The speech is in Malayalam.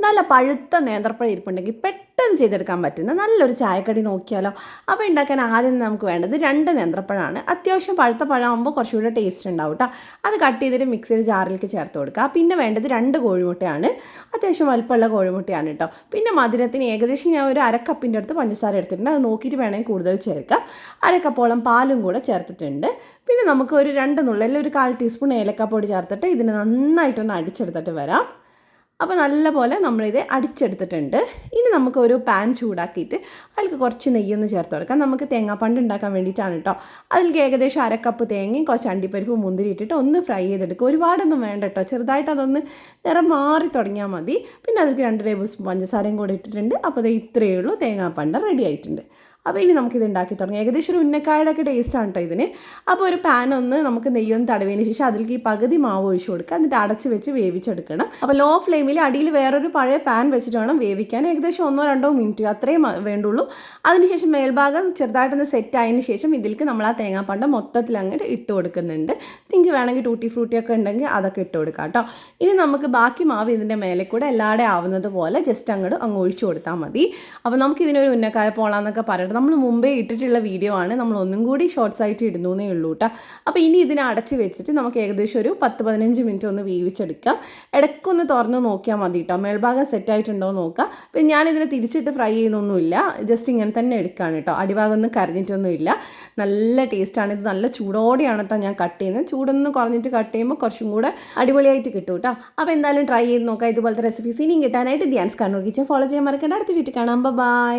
നല്ല പഴുത്ത നേന്ത്രപ്പഴം ഇരിപ്പുണ്ടെങ്കിൽ പെട്ടെന്ന് ചെയ്തെടുക്കാൻ പറ്റുന്ന നല്ലൊരു ചായക്കടി നോക്കിയാലോ. അപ്പോൾ ഉണ്ടാക്കാൻ ആദ്യം നമുക്ക് വേണ്ടത് 2 നേന്ത്രപ്പഴമാണ്. അത്യാവശ്യം പഴുത്ത പഴമാകുമ്പോൾ കുറച്ചുകൂടെ ടേസ്റ്റ് ഉണ്ടാവും കേട്ടോ. അത് കട്ട് ചെയ്തിട്ട് മിക്സിയിൽ ജാറിലേക്ക് ചേർത്ത് കൊടുക്കുക. പിന്നെ വേണ്ടത് 2 കോഴിമുട്ടയാണ്. അത്യാവശ്യം വലുപ്പമുള്ള കോഴിമുട്ടയാണ് കേട്ടോ. പിന്നെ മധുരത്തിന് ഏകദേശം ഞാൻ ഒരു അരക്കപ്പിൻ്റെ അടുത്ത് പഞ്ചസാര എടുത്തിട്ടുണ്ട്. അത് നോക്കിയിട്ട് വേണമെങ്കിൽ കൂടുതൽ ചേർക്കാം. അരക്കപ്പോളം പാലും കൂടെ ചേർത്തിട്ടുണ്ട്. പിന്നെ നമുക്ക് ഒരു 2 നുള്ളൽ ഒരു 1/4 ടീസ്പൂൺ ഏലക്കാപ്പൊടി ചേർത്തിട്ട് ഇതിന് നന്നായിട്ടൊന്ന് അടിച്ചെടുത്തിട്ട് വരാം. അപ്പോൾ നല്ലപോലെ നമ്മളിത് അടിച്ചെടുത്തിട്ടുണ്ട്. ഇനി നമുക്ക് ഒരു പാൻ ചൂടാക്കിയിട്ട് അതിലേക്ക് കുറച്ച് നെയ്യൊന്ന് ചേർത്ത് കൊടുക്കാം. നമുക്ക് തേങ്ങാപ്പണ്ട് ഉണ്ടാക്കാൻ വേണ്ടിയിട്ടാണ് കേട്ടോ. അതിലേക്ക് ഏകദേശം അരക്കപ്പ് തേങ്ങയും കുറച്ച് അണ്ടിപ്പരിപ്പ് മുന്തിരി ഇട്ടിട്ട് ഒന്ന് ഫ്രൈ ചെയ്തെടുക്കുക. ഒരുപാടൊന്നും വേണ്ട കേട്ടോ, ചെറുതായിട്ട് അതൊന്ന് നിറം മാറി തുടങ്ങിയാൽ മതി. പിന്നെ അതിലേക്ക് 2 ടേബിൾ സ്പൂൺ പഞ്ചസാരയും കൂടെ ഇട്ടിട്ടുണ്ട്. അപ്പോൾ അത് ഇത്രയേ ഉള്ളൂ, തേങ്ങാപ്പണ്ട് റെഡി ആയിട്ടുണ്ട്. അപ്പോൾ ഇനി നമുക്കിത് ഉണ്ടാക്കി തുടങ്ങാം. ഏകദേശം ഒരു ഉന്നക്കായുടെ ഒക്കെ ടേസ്റ്റാണ് കേട്ടോ ഇതിന്. അപ്പോൾ ഒരു പാൻ ഒന്ന് നമുക്ക് നെയ്യൊന്ന് തടവിയതിന് ശേഷം അതിലേക്ക് ഈ പകുതി മാവ് ഒഴിച്ച് കൊടുക്കുക. എന്നിട്ട് അടച്ച് വെച്ച് വേവിച്ചെടുക്കണം. അപ്പോൾ ലോ ഫ്ലെയിമിൽ അടിയിൽ വേറൊരു പഴയ പാൻ വെച്ചിട്ട് വേണം വേവിക്കാൻ. ഏകദേശം 1-2 മിനിറ്റ് അത്രയും വേണ്ടുള്ളൂ. അതിനുശേഷം മേൽഭാഗം ചെറുതായിട്ടൊന്ന് സെറ്റ് ആയതിന് ശേഷം ഇതിലേക്ക് നമ്മൾ ആ തേങ്ങാപ്പണ്ട മൊത്തത്തിൽ അങ്ങോട്ട് ഇട്ട് കൊടുക്കുന്നുണ്ട്. നിങ്ങൾക്ക് വേണമെങ്കിൽ ടൂട്ടി ഫ്രൂട്ടിയൊക്കെ ഉണ്ടെങ്കിൽ അതൊക്കെ ഇട്ട് കൊടുക്കാം കേട്ടോ. ഇനി നമുക്ക് ബാക്കി മാവ് ഇതിൻ്റെ മേലെ കൂടെ എല്ലാവരുടെ ആവുന്നത് പോലെ ജസ്റ്റ് അങ്ങ് ഒഴിച്ചു കൊടുത്താൽ മതി. അപ്പോൾ നമുക്കിതിനൊരു ഉന്നക്കായ പോളാന്നൊക്കെ പറയട്ടെ. നമ്മൾ മുമ്പേ ഇട്ടിട്ടുള്ള വീഡിയോ ആണ്, നമ്മൾ ഒന്നും കൂടി ഷോർട്സ് ആയിട്ട് ഇടുന്നേ ഉള്ളൂ കേട്ടോ. അപ്പോൾ ഇനി ഇതിനെ അടച്ച് വെച്ചിട്ട് നമുക്ക് ഏകദേശം ഒരു 10-15 മിനിറ്റ് ഒന്ന് വേവിച്ചെടുക്കാം. ഇടയ്ക്കൊന്ന് തുറന്ന് നോക്കിയാൽ മതി കേട്ടോ, മേൽഭാഗം സെറ്റായിട്ടുണ്ടോ എന്ന് നോക്കുക. പിന്നെ ഞാനിതിനെ തിരിച്ചിട്ട് ഫ്രൈ ചെയ്യുന്നൊന്നുമില്ല, ജസ്റ്റ് ഇങ്ങനെ തന്നെ എടുക്കുകയാണ് കേട്ടോ. അടിഭാഗം ഒന്നും കരിഞ്ഞിട്ടൊന്നുമില്ല. നല്ല ടേസ്റ്റാണ്. ഇത് നല്ല ചൂടോടെയാണ് കേട്ടോ ഞാൻ കട്ട് ചെയ്യുന്നത്. ചൂടൊന്ന് കുറഞ്ഞിട്ട് കട്ട് ചെയ്യുമ്പോൾ കുറച്ചും കൂടെ അടിപൊളിയായിട്ട് കിട്ടും കേട്ടോ. അപ്പോൾ എന്തായാലും ട്രൈ ചെയ്ത് നോക്കാം. ഇതുപോലത്തെ റെസിപ്പീസ് ഇനിയും കിട്ടാനായിട്ട് ധ്യാൻസ് കണ്ണൂർ കിച്ചൻ ഫോളോ ചെയ്യാൻ മറക്കേണ്ട. അടുത്ത വീട്ടിൽ കാണാം. ബൈ.